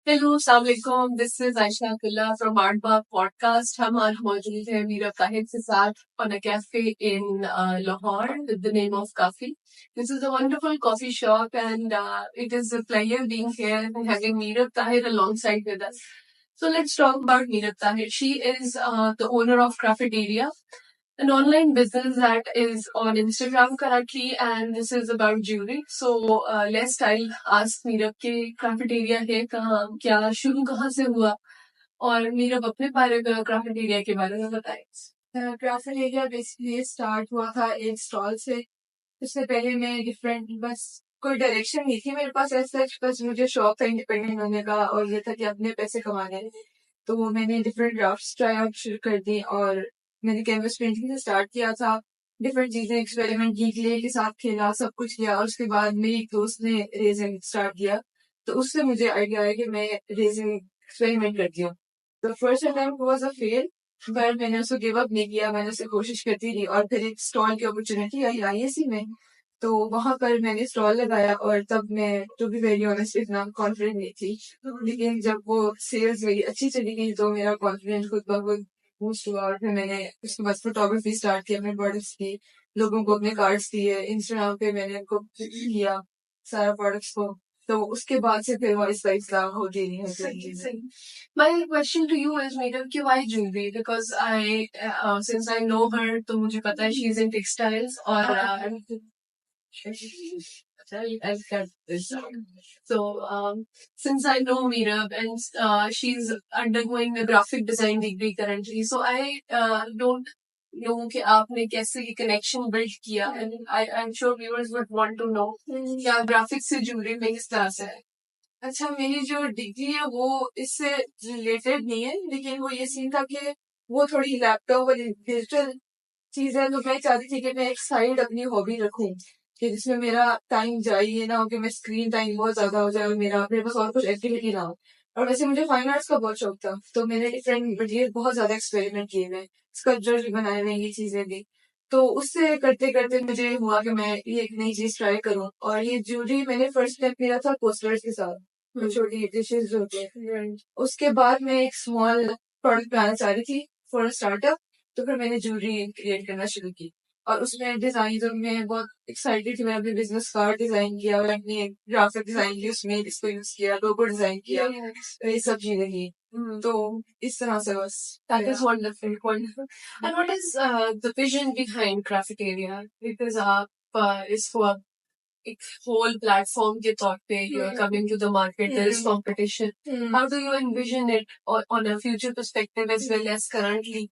Hello अस्सलाम वालेकुम, this is Ayesha Abdullah from art Bagh podcast. हम आज मौजूद हैं मीरा ताहिर के साथ on a cafe in Lahore with the name of Kafi. This is a wonderful coffee shop and it is a pleasure being here and having Meera Tahir alongside with us. So let's talk about Meera Tahir. She is the owner of Cafeteria, an online business that is on Instagram currently, and this is about jewelry. So let's I'll ask Meerab के क्राफ्टेरिया है कहाँ, क्या शुरू कहाँ से हुआ, और मीरब अपने बारे में क्राफ्टेरिया के बारे में बताए। क्राफ्टेरिया बेसिकली स्टार्ट हुआ था एक स्टॉल से। उससे पहले मैं डिफरेंट बस कोई डायरेक्शन नहीं थी मेरे पास ऐसा, बस मुझे शौक था इंडिपेंडेंट होने का और ये था कि अपने पैसे कमाने हैं। तो मैंने डिफरेंट ड्राफ्ट्स ट्राई आउट शुरू कर दी और मैंने कैनवस पेंटिंग से स्टार्ट किया था। डिफरेंट चीजें एक्सपेरिमेंट की, क्ले के साथ खेला, सब कुछ किया। और उसके बाद मेरी एक दोस्त ने रेजिंग स्टार्ट किया, तो उससे मुझे आइडिया आया कि मैं रेजिंग एक्सपेरिमेंट करती हूँ। तो first attempt was a fail, पर मैंने उसको गिव अप नहीं किया, मैंने उसे कोशिश करती रही। और फिर एक स्टॉल की अपॉर्चुनिटी आई आईएससी में, तो वहां पर मैंने स्टॉल लगाया। और तब मैं टू बी वेरी ऑनेस्ट इतना कॉन्फिडेंट नहीं थी, लेकिन जब वो सेल्स मेरी अच्छी चली गई तो मेरा कॉन्फिडेंस खुद ब खुद बूस्ट हुआ। और फिर मैंने उसके बाद फोटोग्राफी स्टार्ट की, अपने प्रोडक्ट्स की, लोगों को अपने कार्ड्स दिए, इंस्टाग्राम पे मैंने उनको किया सारा प्रोडक्ट्स को। तो उसके बाद से फिर वाइस वाइस होती रही है सारी चीजें। My question to you is Meerab कि why jewelry? Because since I know her, तो मुझे पता है she is in textiles और I've got this. So, since I know Meerab and she's undergoing a graphic design degree currently, so I don't know कि आपने कैसे ये connection build किया, and I'm sure viewers would want to know कि आप graphics से जुड़े में किस तरह से है। अच्छा, मेरी जो डिग्री है वो इससे रिलेटेड नहीं है, लेकिन वो ये सीन था कि वो थोड़ी लैपटॉप और डिजिटल चीज है। तो मैं चाहती थी कि मैं एक साइड अपनी हॉबी रखूं कि जिसमें मेरा टाइम जाए, ये ना हो कि मैं स्क्रीन टाइम बहुत ज्यादा हो जाए और मेरे पास और कुछ एक्टिविटी ना हो। और वैसे मुझे फाइन आर्ट्स का बहुत शौक था, तो मैंने डिफरेंट मटेरियल बहुत ज्यादा एक्सपेरिमेंट किए हुए, स्कल्पचर भी बनाए हुए, ये चीजें भी। तो उससे करते करते मुझे हुआ कि मैं ये एक नई चीज ट्राई करूं। और ये ज्वेलरी मैंने फर्स्ट स्टेप मेरा था पोस्टर्स के साथ, तो छोटी डिशेज जो होती है। उसके बाद मैं एक स्मॉल प्रोडक्ट बनाना चाह रही थी फॉर स्टार्टअप, तो फिर मैंने ज्वेलरी क्रिएट करना शुरू की। और उसमें डिजाइन तो मैं बहुत एक्साइटेड थी। मैंने अपने बिजनेस कार्ड डिजाइन किया और अपनी ग्राफिक डिजाइन की, उसमें इसको यूज किया, लोगो डिजाइन किया, तो ये सब चीजें की। तो इस तरह से बस। That is wonderful, wonderful. And what is the vision behind Cafeteria? Because आप इसको एक whole platform के तौर पे you are coming to the market, there is competition. How do you envision it on a future perspective as well as currently?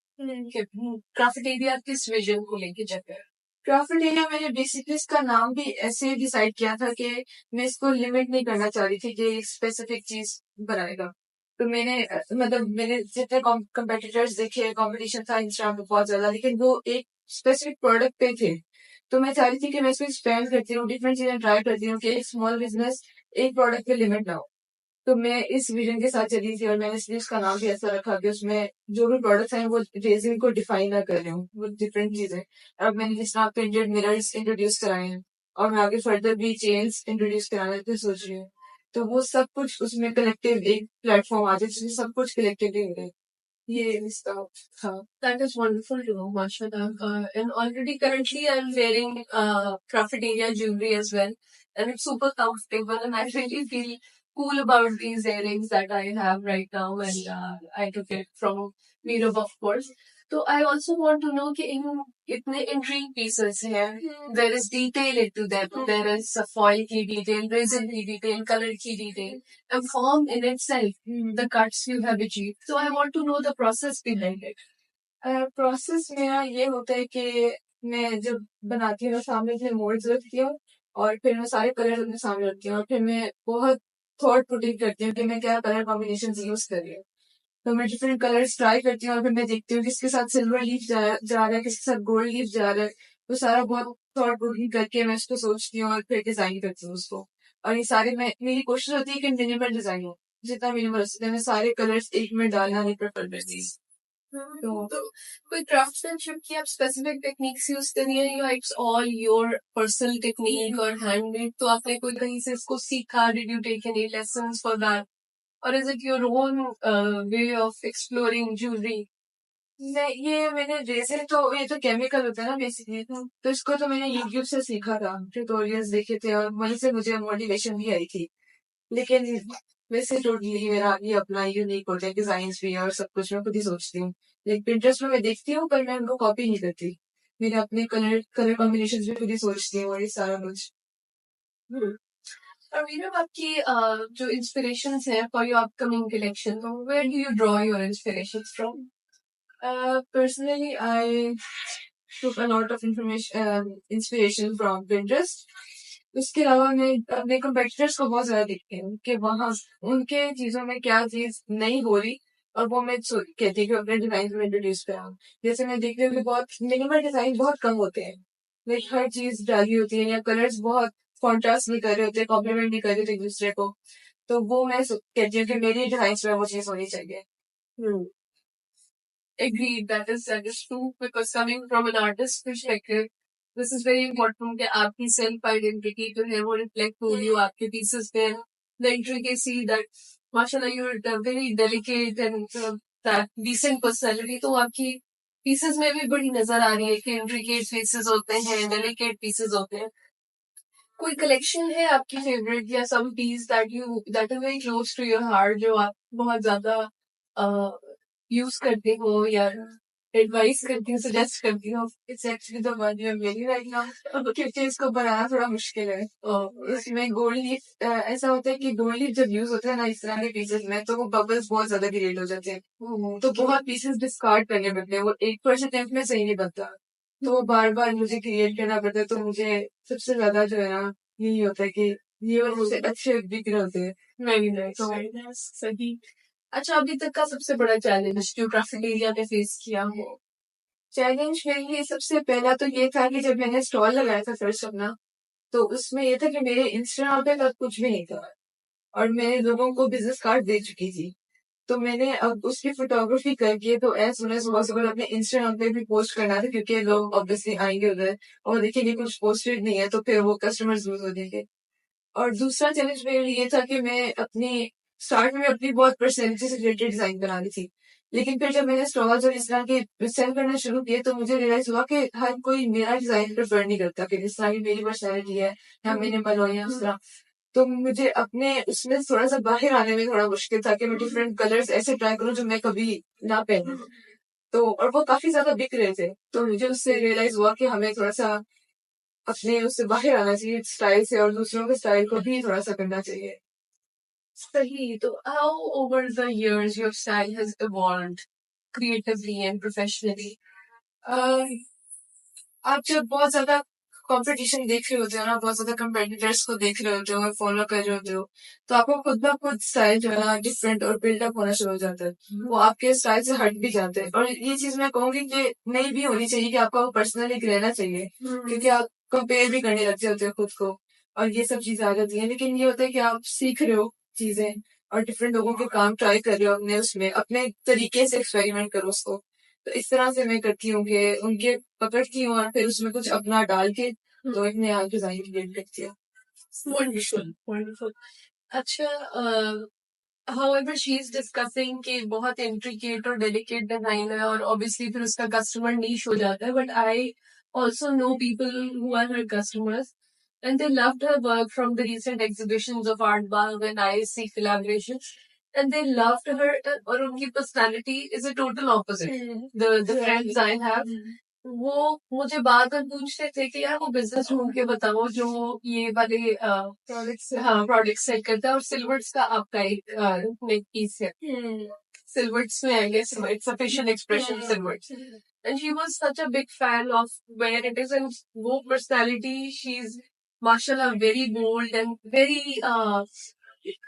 Cafeteria किस vision को लेके चल रहा है? क्राफ्टेरिया मैंने बेसिकली इसका नाम भी ऐसे डिसाइड किया था कि मैं इसको लिमिट नहीं करना चाह रही थी कि एक स्पेसिफिक चीज बनाएगा। तो मैंने मतलब मैंने जितने कॉम्पिटिटर्स देखे, कंपटीशन था इंस्टाग्राम पे बहुत ज्यादा, लेकिन वो एक स्पेसिफिक प्रोडक्ट पे थे। तो मैं चाह रही थी कि मैं इसको एक्सपेंड करती हूँ, डिफरेंट चीजें ट्राई करती हूँ कि एक स्मॉल बिजनेस एक प्रोडक्ट पे लिमिट ना हो। तो मैं इस विजन के साथ चली थी और मैंने इसलिए उसका नाम भी ऐसा रखा कि उसमें जो भी प्रोडक्ट्स हैं वो रेजिन को डिफाइन ना कर रहे हूँ, वो डिफरेंट चीजें। अब मैंने जिस तरह प्रिंटेड मिरर्स इंट्रोड्यूस कराए हैं और मैं आगे फर्दर भी चेन्स इंट्रोड्यूस कराने की सोच रही हूँ। तो वो सब कुछ उसमें कलेक्टिव एक प्लेटफॉर्म आ जाए जिसमें सब कुछ कलेक्टिवली हो रहा है। ये इसका था। That is wonderful to know, mashallah. And already currently I'm wearing Cafeteria jewelry as well, and it's super comfortable, and I really feel cool about these earrings that I have right now, and I took it from Meerup, of course. So I also want to know कि इन इतने intriguing pieces हैं, there is detail into them, there is a foil की detail, resin की detail, color की detail, and form in itself, the cuts you have achieved. So I want to know the process behind it. Process मेरा ये होता है कि मैं जब बनाती हूँ सामने अपने मोल्ड्स रखती हूँ और फिर मैं सारे कलर अपने सामने रखती हूँ और फिर मैं बहुत थॉट पुटिंग करती हूँ कि मैं क्या कलर कॉम्बिनेशन यूज कर रही हूँ। तो मैं डिफरेंट कलर्स ट्राई करती हूँ और फिर मैं देखती हूँ किसके साथ सिल्वर लीफ जा रहा है, किसके साथ गोल्ड लीफ जा रहा है। तो सारा बहुत थॉट पुटिंग करके मैं उसको सोचती हूँ और फिर डिजाइन करती हूँ उसको। और ये सारे मेरी कोशिश होती है कि मिनिमल डिजाइन हो, जितना मिनिमल हो सकता है। मैं सारे कलर्स एक में डालना नहीं प्रेफर करती। तो कोई क्राफ्ट्समैनशिप की आप स्पेसिफिक टेक्निक्स यूज करी है या it's all your personal technique और हैंडमेड? तो आपने कोई कहीं से इसको सीखा? Did you take any lessons for that? or is it your own way of exploring jewelry? नहीं, ये मैंने रेजिन तो ये तो केमिकल होता है ना बेसिकली, तो इसको तो मैंने यूट्यूब से सीखा था, ट्यूटोरियल्स देखे थे और वहीं से मुझे मोटिवेशन भी आई थी। लेकिन वैसे टोटली मेरा ये अपना यूनिक होता है, डिजाइन भी और सब कुछ मैं खुद ही सोचती हूँ। लाइक पिंटरेस्ट में मैं देखती हूँ पर मैं उनको कॉपी नहीं करती। मेरे अपने कलर कलर कॉम्बिनेशन भी खुद ही सोचती हूँ और ये सारा कुछ। और मीनू आपकी जो इंस्पिरेशंस है for your upcoming collection, where do you draw your inspirations from? Personally, I took a lot of inspiration from Pinterest. उसके अलावा मैं अपने competitors को बहुत ज्यादा देखती हूँ कि वहाँ उनके चीजों में क्या चीज नहीं हो रही और वो मैं कहती हूँ कि अपने डिजाइन में इंट्रोड्यूस करा। जैसे मैं देखती हूँ कि बहुत मिनिमल डिजाइन बहुत कम होते हैं, लाइक हर चीज डाली होती है या कलर्स बहुत कॉन्ट्रास्ट नहीं कर रहे होते, कॉम्प्लीमेंट नहीं कर रहे होते एक दूसरे को, तो वो मैं कहती हूँ कि मेरी डिजाइन में वो चीज होनी चाहिए। Agreed, that is true, because coming from an artist perspective, this is very important कि आपकी self identity जो है वो reflect हो रही हो आपके pieces पे, the intricacy that माशाल्लाह you're very delicate and that decent personality, तो आपकी pieces में भी बड़ी नजर आ रही है कि intricate pieces होते हैं, delicate pieces होते हैं। कोई कलेक्शन है आपकी फेवरेट या some piece that is very close to your heart जो आप बहुत ज्यादा यूज करते हो या एडवाइस करती हो, सजेस्ट करती हो? It's actually the one you are wearing right now, क्योंकि इसको बनाना थोड़ा मुश्किल है। इसमें गोल्ड लीफ ऐसा होता है कि गोल्ड लीफ जब यूज होता है ना इस तरह के पीसेस में, तो वो बबल्स बहुत ज्यादा क्रिएट हो जाते हैं, तो बहुत पीसेस डिस्कार्ड करने पड़ते हैं, वो एक फर्स्ट अटेम्प्ट में सही नहीं बनता, तो वो बार बार मुझे क्रिएट करना पड़ता है। तो मुझे सबसे ज्यादा जो है ना यही होता है कि ये और मुझसे अच्छे बिक रहे होते हैं। वेरी नाइस, सही। अच्छा, अभी तक का सबसे बड़ा चैलेंज जो ग्राफिक एरिया ने फेस किया हो? चैलेंज मेरे लिए सबसे पहला तो ये था कि जब मैंने स्टॉल लगाया था फर्स्ट अपना, तो उसमें ये था कि मेरे इंस्टाग्राम पे तब कुछ भी नहीं था और मैं लोगों को बिजनेस कार्ड दे चुकी थी। तो मैंने अब उसकी फोटोग्राफी करके तो एज सुन एज पॉसिबल अपने इंस्टाग्राम पे भी पोस्ट करना था, क्योंकि लोग ऑब्वियसली आएंगे उधर और देखेंगे कुछ पोस्टेड नहीं है, तो फिर वो कस्टमर्स लूज हो जाएंगे। और दूसरा चैलेंज मेरे लिए ये था कि मैं अपनी स्टार्ट में अपनी बहुत पर्सनैलिटी से रिलेटेड डिजाइन बना रही थी, लेकिन फिर जब मैंने स्टॉल्स और इस तरह के सेल करना शुरू किए तो मुझे रियलाइज हुआ कि हर कोई मेरा डिजाइन प्रेफर नहीं करता, कि जिस तरह की मेरी पर्सनैलिटी है या मिनिमल हो या उस तरह। तो मुझे अपने उसमें थोड़ा सा बाहर आने में थोड़ा मुश्किल था कि मैं डिफरेंट कलर्स ऐसे ट्राई करूं जो मैं कभी ना पहनूं। तो और वो काफी ज्यादा बिक रहे थे, तो मुझे उससे रियलाइज हुआ कि हमें थोड़ा सा अपने उससे बाहर आना चाहिए स्टाइल से और दूसरों के स्टाइल को भी थोड़ा सा करना चाहिए। सही। तो how over the years your style has evolved creatively and professionally? आप जब बहुत ज्यादा कंपटीशन देख रहे होते हो ना, बहुत ज्यादा कंपेटिटर्स को देख रहे होते हो और फॉलो कर रहे होते हो, तो आपको खुद ब खुद स्टाइल जो है ना डिफरेंट और बिल्डअप होना शुरू हो जाता है, वो आपके स्टाइल से हट भी जाते हैं। और ये चीज मैं कहूंगी कि नहीं भी होनी चाहिए, कि आपका वो पर्सनल एक रहना चाहिए, क्योंकि आप कंपेयर भी करने लग जाते हो खुद को और ये सब चीजें आ जाती हैं। लेकिन ये होता है कि आप सीख रहे हो चीजें और डिफरेंट लोगों के काम ट्राई कर रहे हो, अपने उसमें अपने तरीके से एक्सपेरिमेंट करो उसको। तो इस तरह से मैं करती हूँ कि उनके पकड़ती हूँ और फिर उसमें कुछ अपना डाल के तो एक नया डिजाइन क्रिएट करती हूँ। Wonderful, wonderful. अच्छा, however she is discussing कि बहुत intricate और delicate design है और obviously फिर उसका customer niche हो जाता है, but I also know people who are her customers and they loved her work from the recent exhibitions of Art Bang and ISC collaborations, and they loved her और उनकी personality is a total opposite. The friends I have, वो मुझे बार बार पूछते थे कि यार वो business ढूंढ के बताओ जो ये वाले प्रोडक्ट्स, हाँ, प्रोडक्ट सेल करता है और सिल्वर्स का आपका एक नेक पीस है सिल्वर्स में, I guess it's a facial expression silvers, and she was such a big fan of where it is, and वो पर्सनालिटी, शी इज माशाल्लाह very bold and very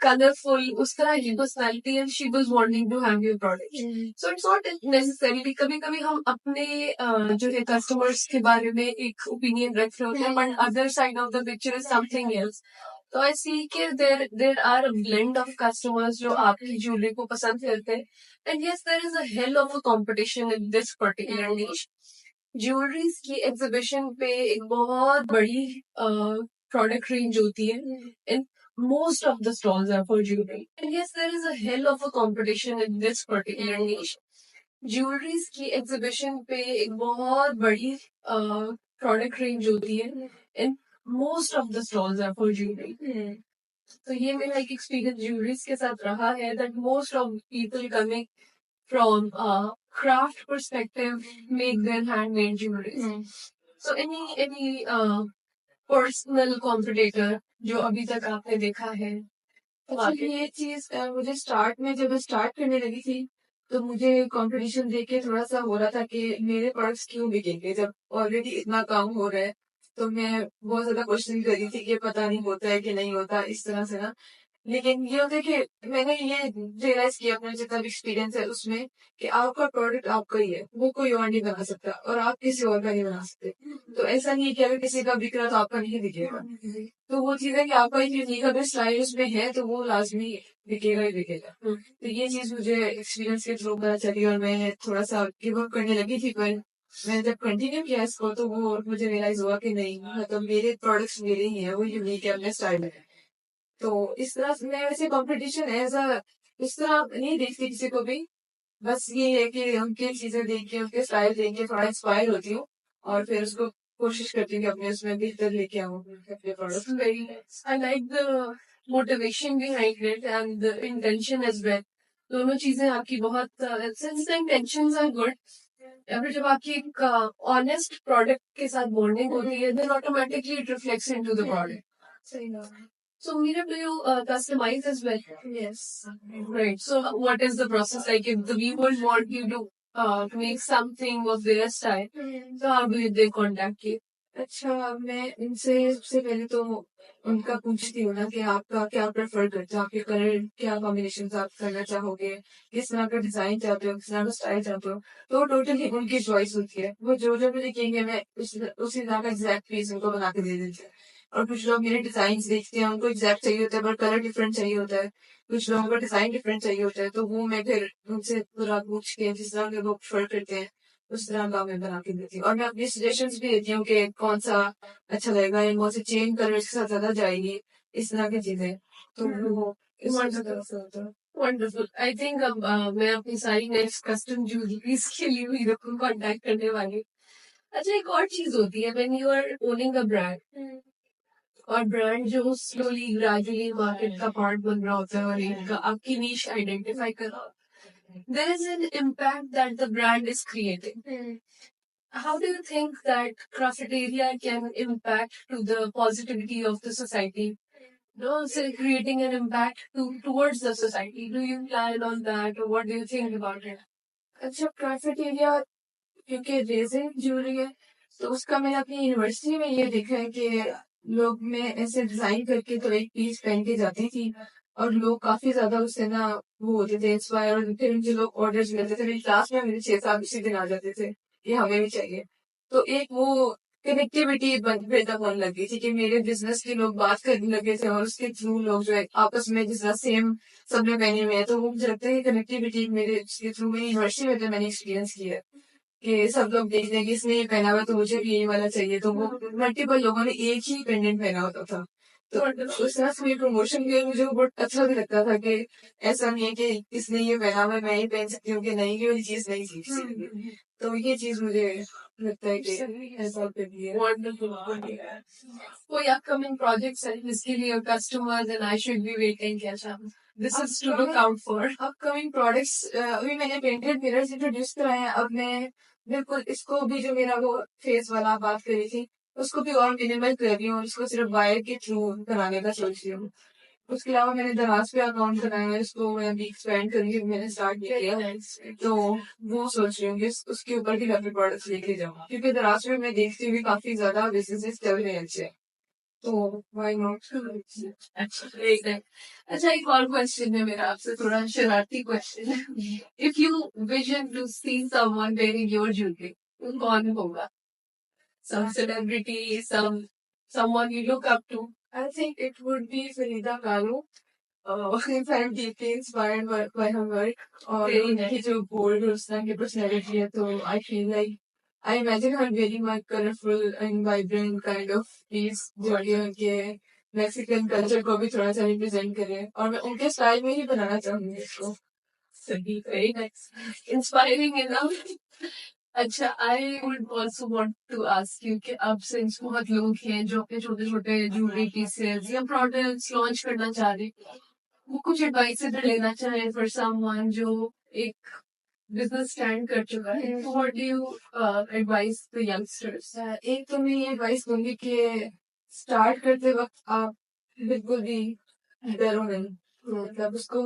colorful, उस तरह की personality, and she was wanting to have your product. So it's not necessarily, कभी कभी हम अपने जो है customers के बारे में एक opinion रख रहे होते हैं, but other side of the picture is something else. तो I see कि there are a blend of customers जो आपकी jewelry को पसंद करते हैं, and yes, there is a hell of a competition in this particular niche. Jewelleries की exhibition पे एक बहुत बड़ी प्रोडक्ट रेंज होती है, most of the stalls are for jewelry. And yes, there is a hell of a competition in this particular niche. Jewelleries की exhibition पे एक बहुत बड़ी प्रोडक्ट रेंज होती है and most of the stalls are for jewellery. तो ये मेरा एक एक्सपीरियंस ज्वेलरीज के साथ रहा है that most of people coming from craft perspective make their handmade jewelries. So any personal competitor जो अभी तक आपने देखा है? एक्चुअली ये चीज मुझे स्टार्ट में जब स्टार्ट करने लगी थी तो मुझे कंपटीशन देख के थोड़ा सा हो रहा था कि मेरे प्रोडक्ट्स क्यों बिकेंगे जब ऑलरेडी इतना काम हो रहा है. तो मैं बहुत ज्यादा क्वेश्चन कर रही थी कि पता नहीं होता है कि नहीं होता इस तरह से ना. लेकिन ये होता है कि मैंने ये रियलाइज किया अपना जितना भी एक्सपीरियंस है उसमें कि आपका प्रोडक्ट आपका ही है, वो कोई और नहीं बना सकता और आप किसी और का नहीं बना सकते. तो ऐसा नहीं है कि अगर किसी का बिक रहा तो आपका नहीं बिकेगा. तो वो चीज है कि आपका एक यूनिक अगर स्टाइल उसमें है तो वो लाजमी बिकेगा ही बिकेगा. तो ये चीज मुझे एक्सपीरियंस के थ्रू पता चली और मैं थोड़ा सा गिव अप करने लगी थी. पर मैंने जब कंटिन्यू किया इसको तो वो मुझे रियलाइज हुआ कि नहीं, मतलब मेरे प्रोडक्ट्स मेरे ही हैं, वो यूनिक है, अपने स्टाइल में है. तो इस तरह से मैं वैसे कंपटीशन एज अ इस तरह नहीं देखती किसी को भी. बस ये है कि उनकी चीजें देख के उनके स्टाइल देख के थोड़ा इंस्पायर होती हूँ और फिर उसको कोशिश करती हूँ कि अपने उसमें बेहतर लेके आऊँ अपने product. Very nice. I like the motivation behind it and the intention as well. दोनों चीजें आपकी बहुत since the intentions are good. या फिर जब आपकी एक honest product के साथ bonding होती है, then automatically it reflects into the product. सही ना. So, Meera, do you customize as well? Yes. Right. So, what is the process like? If the viewers want you to make something of their style, so how do they contact you? अच्छा, मैं इनसे सबसे पहले तो उनका पूछती हूँ ना कि आपका क्या प्रेफर करते हो, आपके कलर क्या कॉम्बिनेशन आप करना चाहोगे, किस तरह का डिजाइन चाहते हो, किस तरह का स्टाइल चाहते हो. तो टोटली उनकी चॉइस होती है. वो जो जो भी लिखेंगे मैं उसी तरह का एग्जैक्ट पीस उनको बना के दे देती हूँ. और कुछ लोग मेरे डिजाइन देखते हैं, उनको एग्जैक्ट चाहिए होता है पर कलर डिफरेंट चाहिए होता है. कुछ लोगों को डिजाइन डिफरेंट चाहिए होता है, तो वो मैं फिर उनसे पूरा पूछ के जिस तरह के वो प्रेफर करते हैं उस तरह का मैं बना के देती हूँ. और मैं अपनी सजेशंस भी देती हूँ कि कौन सा अच्छा लगेगा या कौन से चेन कलर के साथ ज्यादा जाएगी, इस तरह की चीजें. तो वो इस तरह से होता है. वंडरफुल. आई थिंक अब मैं अपनी सारी नेक्स्ट कस्टम ज्वेलरीज के लिए भी रखूँ कांटेक्ट करने वाली. अच्छा, एक और चीज होती है when you are owning a brand और ब्रांड जो स्लोली ग्रेजुअली मार्केट का पार्ट बन रहा होता है और एक आपकी नीश आइडेंटिफाई कर रहा होता है, there is an impact that the brand is creating. How do you think that cafeteria can impact to the positivity of the society? No, so creating an impact towards the society. Do you plan on that, or what do you think about it? अच्छा, cafeteria क्योंकि resin jewellery है तो उसका मैंने अपनी university में ये देखा है कि लोग मैं ऐसे डिजाइन करके तो एक पीस पहन के जाती थी और लोग काफी ज्यादा उससे ना वो होते थे इंस्पायर. और फिर मुझे लोग ऑर्डर्स मिलते थे. मेरी क्लास में मेरे 6-7 उसी दिन आ जाते थे कि हमें भी चाहिए. तो एक वो कनेक्टिविटी बिल्डअप होने लगी थी कि मेरे बिजनेस के लोग बात करने लगे थे और उसके थ्रू लोग जो है आपस में जिस तरह सेम सबने पहने हुए हैं. तो वो मुझे लगता है कनेक्टिविटी मेरे इसके थ्रू मेरी यूनिवर्सिटी में तो मैंने एक्सपीरियंस किया है कि सब लोग देखते हैं कि इसने ये पहना हुआ तो मुझे भी यही वाला चाहिए. तो वो मल्टीपल लोगों ने एक ही पेंडेंट पहना होता था. तो उस तरह से मेरी प्रमोशन भी मुझे बहुत अच्छा भी लगता था कि ऐसा नहीं है कि इसने ये पहना हुआ मैं ही पहन सकती हूँ कि नहीं, ये वाली चीज नहीं थी. तो ये चीज मुझे लगता है कि ऐसा कर दिया. Wonderful. कोई upcoming projects है जिसके लिए customers and I should be waiting क्या शाम? This is to look out for. Upcoming products अभी मैंने पेंटेड मिरर्स इंट्रोड्यूस कराए हैं. अब मैं बिल्कुल इसको भी जो मेरा वो फेस वाला आप बात करी थी उसको भी और मिनिमल कर रही हूँ. इसको सिर्फ वायर के थ्रू बनाने का सोच रही हूँ. उसके अलावा मैंने दराज पे अकाउंट बनाया है, इसको मैं अभी एक्सपेंड करूंगी. मैंने स्टार्ट किया है तो वो सोच रही हूँ कि उसके ऊपर भी काफी प्रोडक्ट्स लेके जाऊँ क्योंकि दराज में मैं देखती हूँ काफी ज्यादा बिजनेस चल रहे हैं अच्छे. तो व्हाई नॉट. अच्छा, एक है. अच्छा, एक और क्वेश्चन है मेरा आपसे, थोड़ा शरारती क्वेश्चन है. If you vision to see someone wearing your jewellery, तो कौन होगा? Some celebrity, someone you look up to. I think it would be Farida Kalo. If I'm deeply inspired by her work और Very उनकी nice. जो bold और उस तरह की personality है तो I feel like I imagine her wearing my colorful and vibrant kind of piece जो कि उनके मैक्सिकन कल्चर को भी थोड़ा सा रिप्रेजेंट करें और मैं उनके स्टाइल में ही बनाना चाहूंगी इसको। सही, वेरी नाइस, इंस्पायरिंग इनफ। अच्छा, I would also want to ask you कि अब सिंस बहुत लोग हैं जो अपने छोटे छोटे ज्वेलरी पीसेस या प्रोडक्ट्स लॉन्च करना चाह रहे हैं, वो कुछ एडवाइस अगर लेना चाहें फॉर समवन जो एक बिजनेस स्टैंड कर चुका है, तो what do you advice the youngsters? एक तो मैं ये एडवाइस दूंगी कि स्टार्ट करते वक्त आप बिल्कुल भी डरो नहीं, मतलब उसको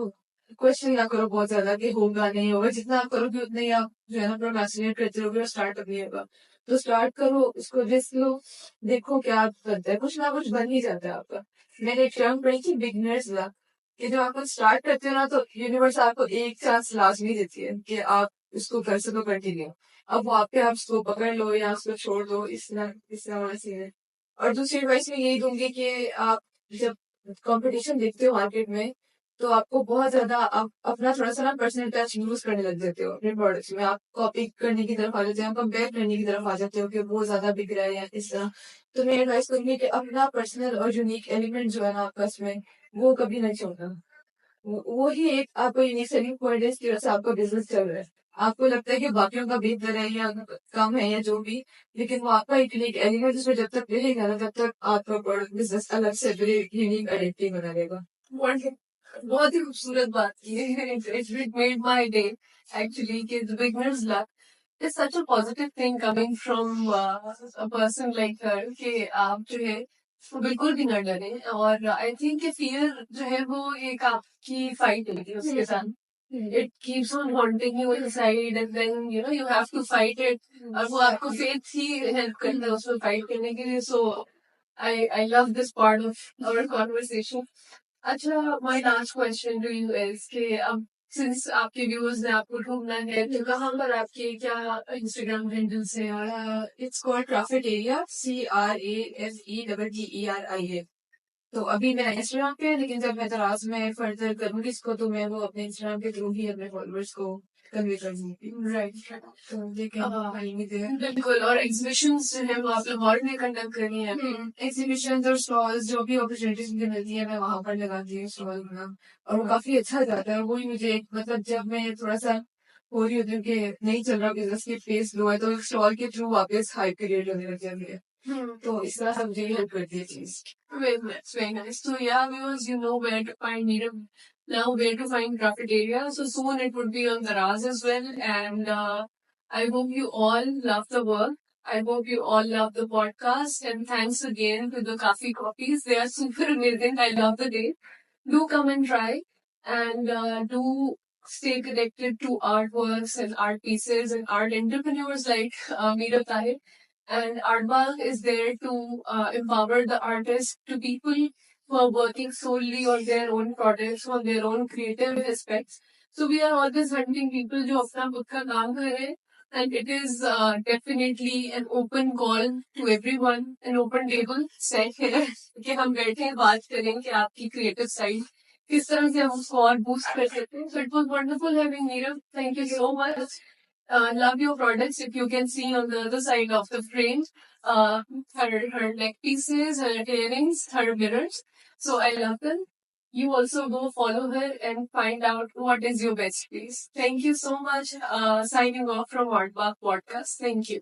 क्वेश्चन ना करो बहुत ज्यादा कि होगा नहीं होगा। जितना आप करोगे उतना ही आप जो है ना प्रोक्रेस्टिनेट करते रहोगे और स्टार्टअप नहीं होगा। तो स्टार्ट करो, उसको रिस्क लो, देखो क्या आप करते हैं, कुछ ना कुछ बन ही जाता है आपका। मैंने एक टर्म पढ़ी थी, बिगनर्स लक, कि जब आप स्टार्ट करते हो ना तो यूनिवर्स आपको एक चांस लाजमी देती है कि आप इसको कर सको कंटिन्यू। अब वो आपके, आप उसको पकड़ लो या उसको छोड़ दो, इस तरह वाला सीन है। और दूसरी एडवाइस मैं यही दूंगी कि आप जब कंपटीशन देखते हो मार्केट में, तो आपको बहुत ज्यादा आप अपना थोड़ा सा ना पर्सनल टच यूज करने लग जाते हो अपने प्रोडक्ट्स में। आप कॉपी करने की तरफ आ जाते हो, कंपेयर करने की तरफ आ जाते हो कि वो ज्यादा बिक रहा है या इस तरह। तो मैं एडवाइस करूंगी कि अपना पर्सनल और यूनिक एलिमेंट जो है ना आपका इसमें, वो कभी नहीं छोड़ना। वो ही एक आपका यूनिक सेलिंग पॉइंट है, इसकी वजह से आपका बिजनेस चल रहा है। आपको लगता है कि बाकियों का बेहतर है या कम है या जो भी, लेकिन वो आपका एक यूनिक एलिमेंट जिसमें जब तक रहेगा ना, तब तक आपका प्रोडक्ट बिजनेस अलग से यूनिक आइडेंटिटी बना रहेगा। बहुत ही खूबसूरत बात की है, it made my day actually कि the beginners luck is such a positive thing coming from a person like her कि आप जो है वो बिल्कुल भी न डरे। और आई थिंक कि फियर जो है वो एक आपकी फाइट है उसके साथ, it keeps on haunting you inside and then you have to fight it, और वो आपको faith ही help करता है उसमें fight करने के लिए। So I love this part of our conversation. अच्छा, my last question to you is कि अब since आपके viewers ने आपको ढूंढना है तो कहाँ पर आपके क्या Instagram handles है? और इट्स कॉल्ड क्राफ्टेरिया, CRAFETTERIA। तो अभी मेरा इंस्टाग्राम पे है, लेकिन जब मैं दराज में फर्दर करूंगी इसको तो मैं वो अपने इंस्टाग्राम के थ्रू ही अपने फॉलोअर्स को कन्वे कर दूंगी। राइट, तो ये फाइल में दे बिल्कुल। और एग्जीबिशंस जो है वो आप लाहौर में कंडक्ट कर रही हैं? एग्जीबिशन और स्टॉल्स जो भी अपॉर्चुनिटीज मुझे मिलती है मैं वहां पर लगाती हूँ स्टॉल बना, और वो काफी अच्छा जाता है। वही मुझे मतलब जब मैं थोड़ा सा हो रही होती हूँ कि नहीं चल रहा बिजनेस की पेस लो है, तो स्टॉल के थ्रू वापस हाइप क्रिएट होने लग जाती है। तो इस तरह से मुझे हेल्प करती है चीज। Very nice. So yeah, viewers, you know where to find Neeram now, where to find Cafeteria. So soon it would be on the Raz as well. And I hope you all love the work. I hope you all love the podcast. And thanks again to the coffee copies. They are super amazing. I love the day. Do come and try. And do stay connected to artworks and art pieces and art entrepreneurs like Meera Tahir. And Artbag is there to empower the artists, to people who are working solely on their own products, on their own creative aspects. So we are always hunting people जो अपना खुद का काम कर रहे हैं. And it is definitely an open call to everyone, an open table set here कि हम बैठे बात करें कि आपकी creative side किस तरह से हम उसको और boost कर सकते हैं. So it was wonderful having Neerav. Thank you so much. Love your products. If you can see on the other side of the frame, her neck pieces, her earrings, her mirrors. So I love them. You also go follow her and find out what is your best piece. Thank you so much. Signing off from Artbark Podcast. Thank you.